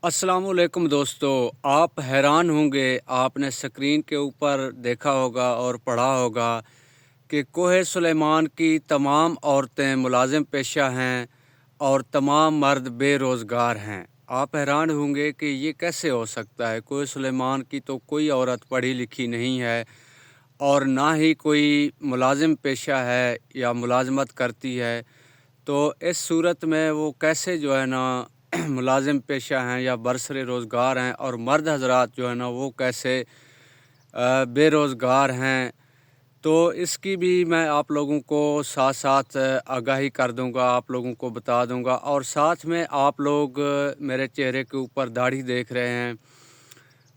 अस्सलाम वालेकुम दोस्तों। आप हैरान होंगे, आपने स्क्रीन के ऊपर देखा होगा और पढ़ा होगा कि कोहे सुलेमान की तमाम औरतें मुलाजिम पेशा हैं और तमाम मर्द बेरोज़गार हैं। आप हैरान होंगे कि ये कैसे हो सकता है। कोहे सुलेमान की तो कोई औरत पढ़ी लिखी नहीं है और ना ही कोई मुलाजिम पेशा है या मुलाजमत करती है। तो इस सूरत में वो कैसे जो है ना मुलाजिम पेशा हैं या बरसरे रोज़गार हैं और मर्द हज़रात जो है ना वो कैसे बेरोज़गार हैं। तो इसकी भी मैं आप लोगों को साथ साथ आगाही कर दूंगा, आप लोगों को बता दूंगा। और साथ में आप लोग मेरे चेहरे के ऊपर दाढ़ी देख रहे हैं।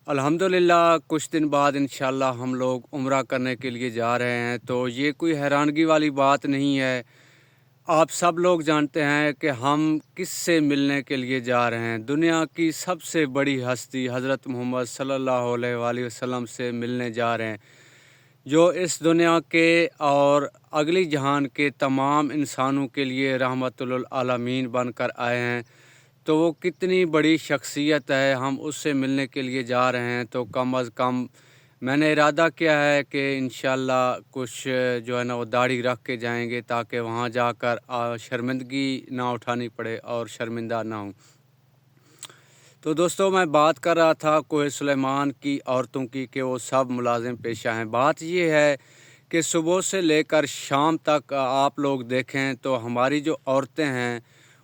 अल्हम्दुलिल्लाह कुछ दिन बाद इंशाल्लाह हम लोग उम्रा करने के लिए जा रहे हैं। तो ये कोई हैरानगी वाली बात नहीं है। आप सब लोग जानते हैं कि हम किससे मिलने के लिए जा रहे हैं। दुनिया की सबसे बड़ी हस्ती हज़रत मोहम्मद सल्लल्लाहु अलैहि वसल्लम से मिलने जा रहे हैं, जो इस दुनिया के और अगली जहान के तमाम इंसानों के लिए रहमतुल आलमीन बनकर आए हैं। तो वो कितनी बड़ी शख्सियत है, हम उससे मिलने के लिए जा रहे हैं। तो कम अज़ कम मैंने इरादा किया है कि इंशाल्लाह कुछ जो है ना वो दाढ़ी रख के जाएंगे, ताकि वहाँ जाकर शर्मिंदगी ना उठानी पड़े और शर्मिंदा ना हूँ। तो दोस्तों, मैं बात कर रहा था कोहे सुलेमान की औरतों की कि वो सब मुलाजिम पेशा हैं। बात ये है कि सुबह से लेकर शाम तक आप लोग देखें तो हमारी जो औरतें हैं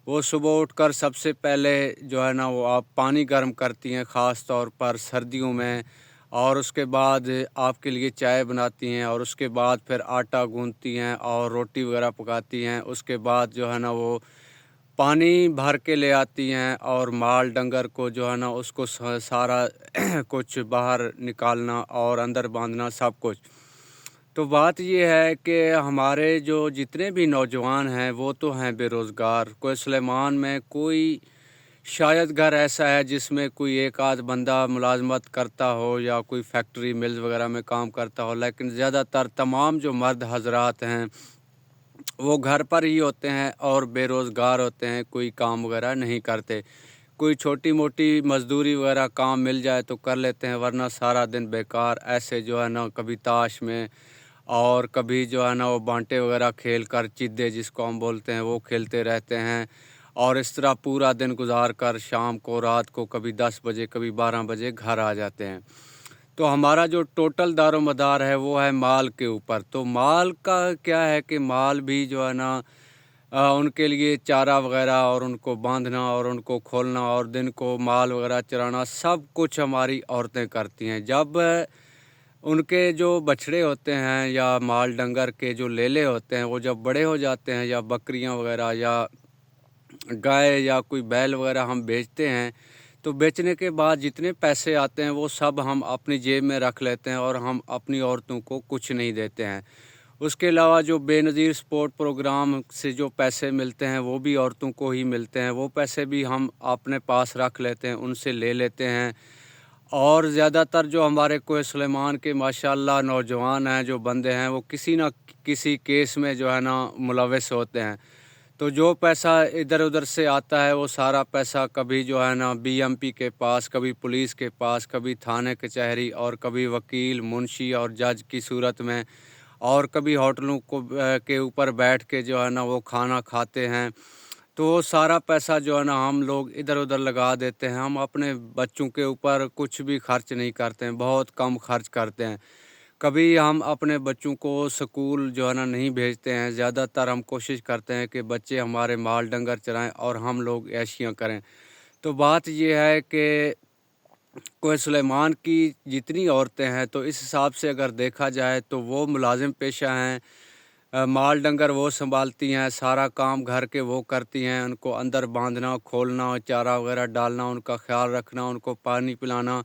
वो सुबह उठकर सबसे पहले जो है ना वो आप पानी गर्म करती हैं, ख़ास तौर पर सर्दियों में। और उसके बाद आपके लिए चाय बनाती हैं और उसके बाद फिर आटा गूंथती हैं और रोटी वगैरह पकाती हैं। उसके बाद जो है ना वो पानी भर के ले आती हैं और माल डंगर को जो है ना उसको सारा कुछ बाहर निकालना और अंदर बांधना सब कुछ। तो बात ये है कि हमारे जो जितने भी नौजवान हैं वो तो हैं बेरोज़गार। कोई सुलेमान में कोई शायद घर ऐसा है जिसमें कोई एक आध बंदा मुलाजमत करता हो या कोई फैक्ट्री मिल्स वगैरह में काम करता हो, लेकिन ज़्यादातर तमाम जो मर्द हजरात हैं वो घर पर ही होते हैं और बेरोज़गार होते हैं, कोई काम वगैरह नहीं करते। कोई छोटी मोटी मज़दूरी वगैरह काम मिल जाए तो कर लेते हैं, वरना सारा दिन बेकार ऐसे जो है ना कभी ताश में और कभी जो है ना वो बांटे वगैरह खेल कर, चिद्दे जिसको हम बोलते हैं, वो खेलते रहते हैं। और इस तरह पूरा दिन गुजार कर शाम को रात को कभी 10 बजे कभी 12 बजे घर आ जाते हैं। तो हमारा जो टोटल दारोमदार है वो है माल के ऊपर। तो माल का क्या है कि माल भी जो है ना उनके लिए चारा वगैरह और उनको बांधना और उनको खोलना और दिन को माल वगैरह चराना सब कुछ हमारी औरतें करती हैं। जब उनके जो बछड़े होते हैं या माल डंगर के जो लेले होते हैं वो जब बड़े हो जाते हैं, या बकरियां वगैरह या गाय या कोई बैल वगैरह हम बेचते हैं, तो बेचने के बाद जितने पैसे आते हैं वो सब हम अपनी जेब में रख लेते हैं और हम अपनी औरतों को कुछ नहीं देते हैं। उसके अलावा जो बेनज़ीर स्पोर्ट प्रोग्राम से जो पैसे मिलते हैं वो भी औरतों को ही मिलते हैं, वो पैसे भी हम अपने पास रख लेते हैं, उनसे ले लेते हैं। और ज़्यादातर जो हमारे कोहे सुलेमान के माशाल्लाह नौजवान हैं, जो बंदे हैं, वो किसी न किसी केस में जो है ना मुलविस होते हैं। तो जो पैसा इधर उधर से आता है वो सारा पैसा कभी जो है ना बीएमपी के पास, कभी पुलिस के पास, कभी थाने कचहरी और कभी वकील, मुंशी और जज की सूरत में, और कभी होटलों को के ऊपर बैठ के जो है ना वो खाना खाते हैं। तो वो सारा पैसा जो है ना हम लोग इधर उधर लगा देते हैं। हम अपने बच्चों के ऊपर कुछ भी खर्च नहीं करते हैं, बहुत कम खर्च करते हैं। कभी हम अपने बच्चों को स्कूल जो है ना नहीं भेजते हैं। ज़्यादातर हम कोशिश करते हैं कि बच्चे हमारे माल डंगर चराएं और हम लोग ऐशियाँ करें। तो बात ये है कि कोहे सुलेमान की जितनी औरतें हैं तो इस हिसाब से अगर देखा जाए तो वो मुलाजिम पेशा हैं। माल डंगर वो संभालती हैं, सारा काम घर के वो करती हैं, उनको अंदर बांधना, खोलना, चारा वगैरह डालना, उनका ख्याल रखना, उनको पानी पिलाना।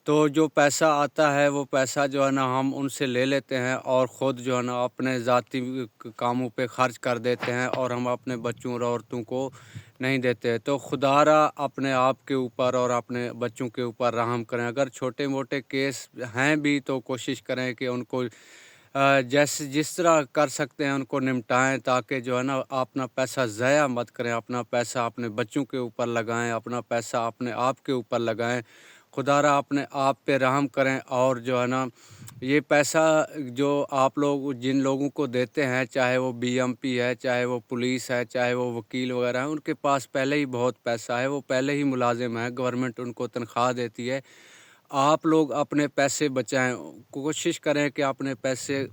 तो जो पैसा आता है वो पैसा जो है ना हम उनसे ले लेते हैं और ख़ुद जो है ना अपने ज़ाती कामों पे ख़र्च कर देते हैं और हम अपने बच्चों और औरतों को नहीं देते। तो खुदारा अपने आप के ऊपर और अपने बच्चों के ऊपर रहम करें। अगर छोटे मोटे केस हैं भी तो कोशिश करें कि उनको جیسے جس طرح کر سکتے ہیں ان کو نمٹائیں، تاکہ جو ہے نا اپنا پیسہ ضائع مت کریں، اپنا پیسہ اپنے بچوں کے اوپر لگائیں، اپنا پیسہ اپنے آپ کے اوپر لگائیں۔ خدا را اپنے آپ پہ رحم کریں، اور جو ہے نا یہ پیسہ جو آپ لوگ جن لوگوں کو دیتے ہیں، چاہے وہ بی ایم پی ہے، چاہے وہ پولیس ہے، چاہے وہ وکیل وغیرہ ہیں، ان کے پاس پہلے ہی بہت پیسہ ہے، وہ پہلے ہی ملازم ہیں، گورنمنٹ ان کو تنخواہ دیتی ہے۔ آپ لوگ اپنے پیسے بچائیں، کوشش کریں کہ اپنے پیسے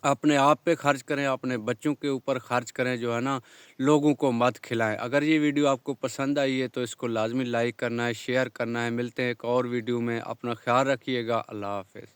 اپنے آپ پہ خرچ کریں، اپنے بچوں کے اوپر خرچ کریں، جو ہے نا لوگوں کو مت کھلائیں۔ اگر یہ ویڈیو آپ کو پسند آئی ہے تو اس کو لازمی لائک کرنا ہے، شیئر کرنا ہے۔ ملتے ہیں ایک اور ویڈیو میں، اپنا خیال رکھیے گا۔ اللہ حافظ۔